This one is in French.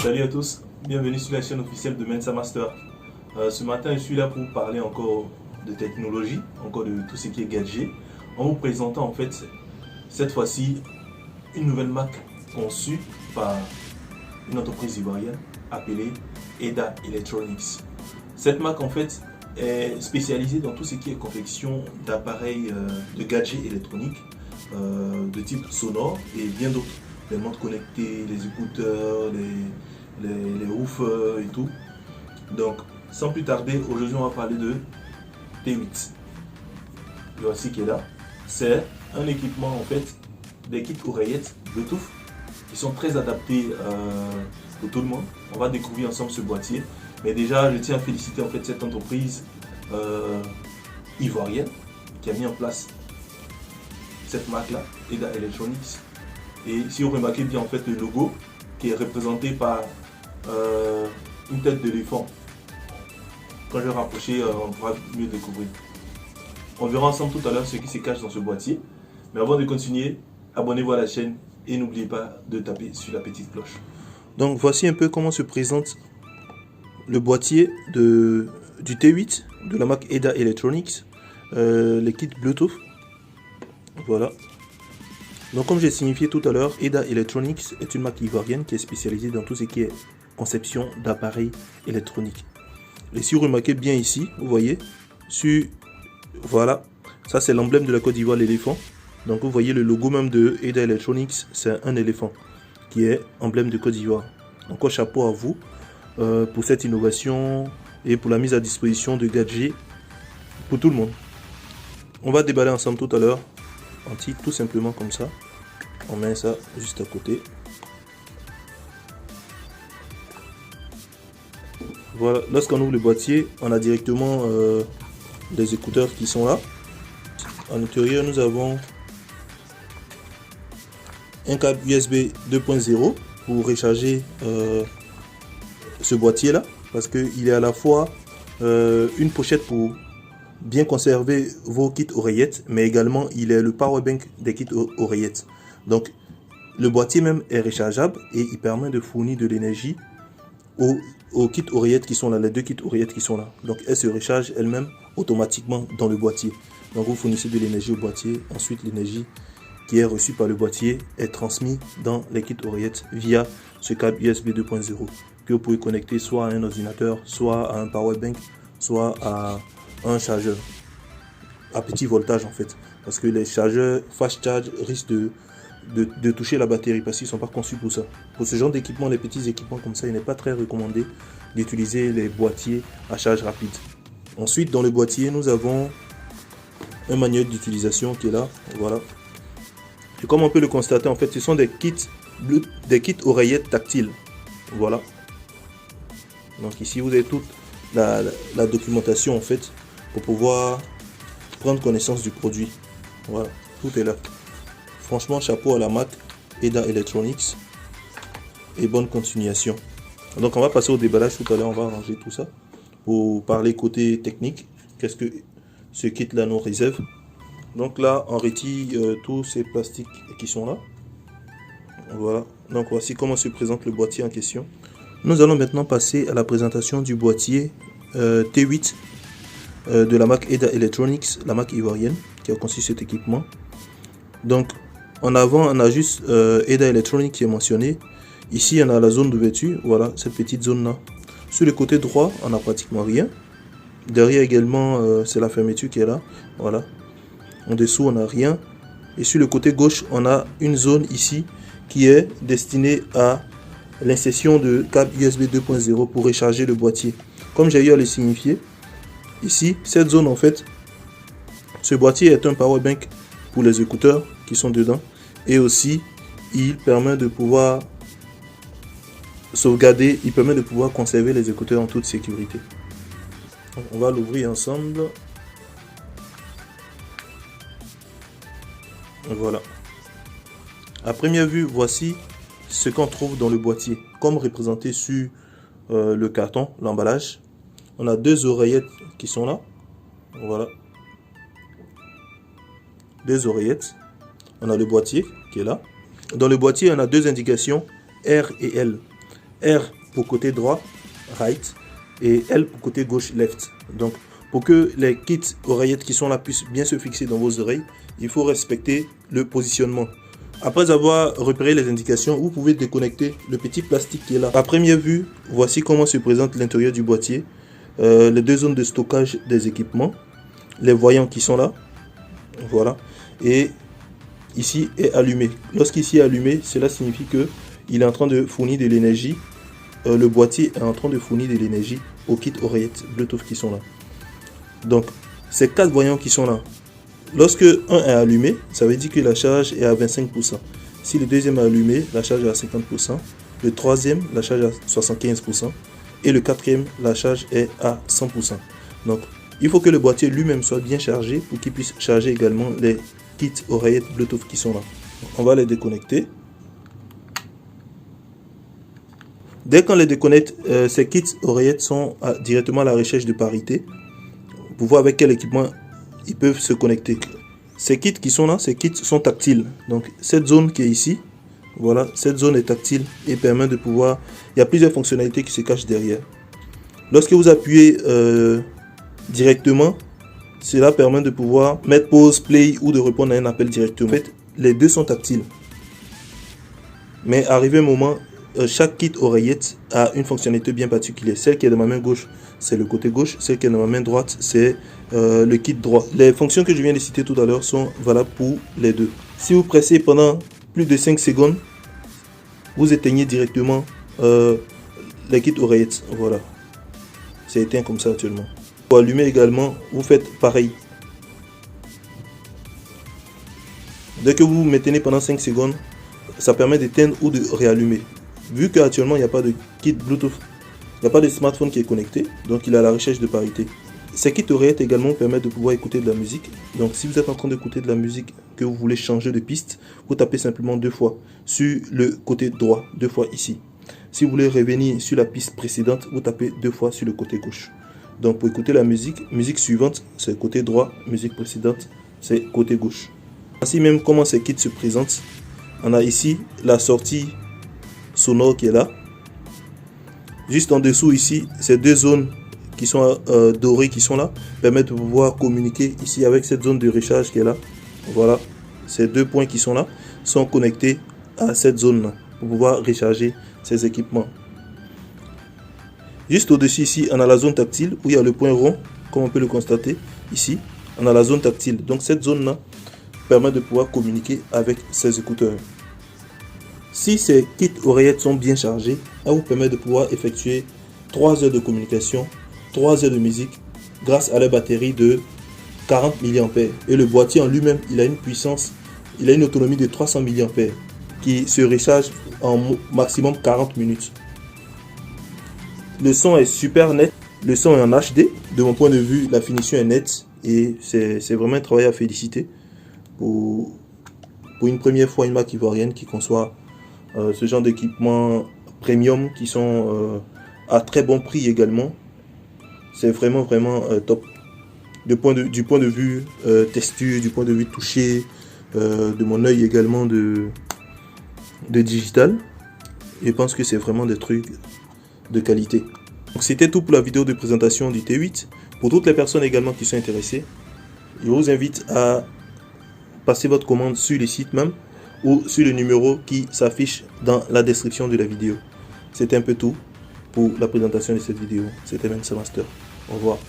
Salut à tous, bienvenue sur la chaîne officielle de Mensa Master. Ce matin, je suis là pour vous parler encore de technologie, encore de tout ce qui est gadget, en vous présentant en fait cette fois-ci une nouvelle marque conçue par une entreprise ivoirienne appelée EDA Electronics. Cette marque en fait est spécialisée dans tout ce qui est confection d'appareils de gadgets électroniques de type sonore et bien d'autres. Les montres connectées, les écouteurs, les woofers et tout. Donc, sans plus tarder, aujourd'hui on va parler de T8. Le voici qui est là. C'est un équipement en fait, des kits oreillettes Bluetooth qui sont très adaptés pour tout le monde. On va découvrir ensemble ce boîtier. Mais déjà, je tiens à féliciter en fait cette entreprise ivoirienne qui a mis en place cette marque-là, EDA Electronics. Et si vous remarquez bien en fait le logo qui est représenté par une tête d'éléphant. Quand je vais rapprocher, on pourra mieux découvrir. On verra ensemble tout à l'heure ce qui se cache dans ce boîtier. Mais avant de continuer, abonnez-vous à la chaîne et n'oubliez pas de taper sur la petite cloche. Donc voici un peu comment se présente le boîtier du T8 de la marque EDA Electronics, les kits Bluetooth. Voilà. Donc comme j'ai signifié tout à l'heure, EDA Electronics est une marque ivoirienne qui est spécialisée dans tout ce qui est conception d'appareils électroniques. Et si vous remarquez bien ici, vous voyez, voilà, ça c'est l'emblème de la Côte d'Ivoire, l'éléphant. Donc vous voyez le logo même de EDA Electronics, c'est un éléphant qui est emblème de Côte d'Ivoire. Encore chapeau à vous pour cette innovation et pour la mise à disposition de gadgets pour tout le monde. On va déballer ensemble tout à l'heure, tout simplement comme ça. On met ça juste à côté. Voilà, lorsqu'on ouvre le boîtier, on a directement des écouteurs qui sont là. À l'intérieur, nous avons un câble USB 2.0 pour recharger ce boîtier là, parce qu'il est à la fois une pochette pour bien conserver vos kits oreillettes, mais également il est le power bank des kits oreillettes. Donc le boîtier même est rechargeable et il permet de fournir de l'énergie aux kits oreillettes qui sont là, les deux kits oreillettes qui sont là. Donc elles se rechargent elles-mêmes automatiquement dans le boîtier. Donc vous fournissez de l'énergie au boîtier, ensuite l'énergie qui est reçue par le boîtier est transmise dans les kits oreillettes via ce câble USB 2.0 que vous pouvez connecter soit à un ordinateur, soit à un power bank, soit à un chargeur à petit voltage en fait, parce que les chargeurs fast charge risquent de toucher la batterie parce qu'ils ne sont pas conçus pour ça. Pour ce genre d'équipement, les petits équipements comme ça, il n'est pas très recommandé d'utiliser les boîtiers à charge rapide. Ensuite, dans le boîtier, nous avons un manuel d'utilisation qui est là, voilà. Et comme on peut le constater, en fait, ce sont des kits oreillettes tactiles, voilà. Donc ici, vous avez toute la documentation en fait pour pouvoir prendre connaissance du produit. Voilà, tout est là. Franchement, chapeau à la marque EDA Electronics et bonne continuation. Donc on va passer au déballage tout à l'heure, on va arranger tout ça pour parler côté technique. Qu'est-ce que ce kit là nous réserve? Donc là on retire tous ces plastiques qui sont là. Voilà, donc voici comment se présente le boîtier en question. Nous allons maintenant passer à la présentation du boîtier T8 de la marque EDA Electronics, la marque ivoirienne qui a conçu cet équipement. Donc en avant on a juste EDA Electronics qui est mentionné. Ici on a la zone d'ouverture, voilà cette petite zone là. Sur le côté droit on n'a pratiquement rien. Derrière également c'est la fermeture qui est là, voilà. En dessous on n'a rien. Et sur le côté gauche on a une zone ici qui est destinée à l'insertion de câble USB 2.0 pour recharger le boîtier. Comme j'ai eu à le signifier, ici, cette zone en fait, ce boîtier est un power bank pour les écouteurs qui sont dedans. Et aussi, il permet de pouvoir sauvegarder, il permet de pouvoir conserver les écouteurs en toute sécurité. Donc, on va l'ouvrir ensemble. Voilà. À première vue, voici ce qu'on trouve dans le boîtier, comme représenté sur le carton, l'emballage. On a deux oreillettes qui sont là, voilà, deux oreillettes. On a le boîtier qui est là. Dans le boîtier, on a deux indications R et L. R pour côté droit, right, et L pour côté gauche, left. Donc pour que les kits oreillettes qui sont là puissent bien se fixer dans vos oreilles, il faut respecter le positionnement. Après avoir repéré les indications, vous pouvez déconnecter le petit plastique qui est là. À première vue, voici comment se présente l'intérieur du boîtier. Les deux zones de stockage des équipements, les voyants qui sont là, voilà, et ici est allumé. Lorsqu'ici est allumé, cela signifie que il est en train de fournir de l'énergie. Le boîtier est en train de fournir de l'énergie aux kits oreillettes Bluetooth qui sont là. Donc, ces 4 voyants qui sont là, lorsque un est allumé, ça veut dire que la charge est à 25%. Si le deuxième est allumé, la charge est à 50%. Le troisième, la charge est à 75%. Et le quatrième, la charge est à 100%. Donc, il faut que le boîtier lui-même soit bien chargé pour qu'il puisse charger également les kits oreillettes Bluetooth qui sont là. On va les déconnecter. Dès qu'on les déconnecte, ces kits oreillettes sont directement à la recherche de parité pour voir avec quel équipement ils peuvent se connecter. Ces kits qui sont là, ces kits sont tactiles. Donc, cette zone qui est ici, voilà, cette zone est tactile et permet de pouvoir... Il y a plusieurs fonctionnalités qui se cachent derrière. Lorsque vous appuyez directement, cela permet de pouvoir mettre pause, play ou de répondre à un appel directement. En fait, les deux sont tactiles. Mais arrivé un moment, chaque kit oreillette a une fonctionnalité bien particulière. Celle qui est dans ma main gauche, c'est le côté gauche. Celle qui est dans ma main droite, c'est le kit droit. Les fonctions que je viens de citer tout à l'heure sont valables pour les deux. Si vous pressez pendant plus de 5 secondes, vous éteignez directement les kits oreillettes. Voilà. C'est éteint comme ça actuellement. Pour allumer également, vous faites pareil. Dès que vous maintenez pendant 5 secondes, ça permet d'éteindre ou de réallumer. Vu qu'actuellement il n'y a pas de kit Bluetooth, il n'y a pas de smartphone qui est connecté, donc il est à la recherche de parité. Ces kits oreillettes également permettent de pouvoir écouter de la musique. Donc si vous êtes en train d'écouter de la musique, que vous voulez changer de piste, vous tapez simplement 2 fois sur le côté droit, 2 fois ici. Si vous voulez revenir sur la piste précédente, vous tapez 2 fois sur le côté gauche. Donc pour écouter la musique suivante, c'est côté droit, musique précédente, c'est côté gauche. Voici même comment ces kits se présentent. On a ici la sortie sonore qui est là. Juste en dessous ici, ces deux zones qui sont dorées qui sont là permettent de pouvoir communiquer ici avec cette zone de recharge qui est là. Voilà, ces 2 points qui sont là sont connectés à cette zone là pour pouvoir recharger ces équipements. Juste au-dessus ici, on a la zone tactile où il y a le point rond, comme on peut le constater ici. On a la zone tactile. Donc cette zone là permet de pouvoir communiquer avec ces écouteurs. Si ces kits oreillettes sont bien chargés, ça vous permet de pouvoir effectuer 3 heures de communication, 3 heures de musique grâce à la batterie de 40 mAh. Et le boîtier en lui-même, il a une puissance, il a une autonomie de 300 mAh qui se recharge en maximum 40 minutes. Le son est super net, le son est en HD. De mon point de vue, la finition est nette et c'est vraiment un travail à féliciter pour une première fois une marque ivoirienne qui conçoit ce genre d'équipements premium qui sont à très bon prix également. C'est vraiment top. Du point de vue texture, du point de vue toucher, de mon œil également de digital. Je pense que c'est vraiment des trucs de qualité. Donc c'était tout pour la vidéo de présentation du T8. Pour toutes les personnes également qui sont intéressées, je vous invite à passer votre commande sur le site même ou sur le numéro qui s'affiche dans la description de la vidéo. C'était un peu tout pour la présentation de cette vidéo. C'était Mensa Master. Au revoir.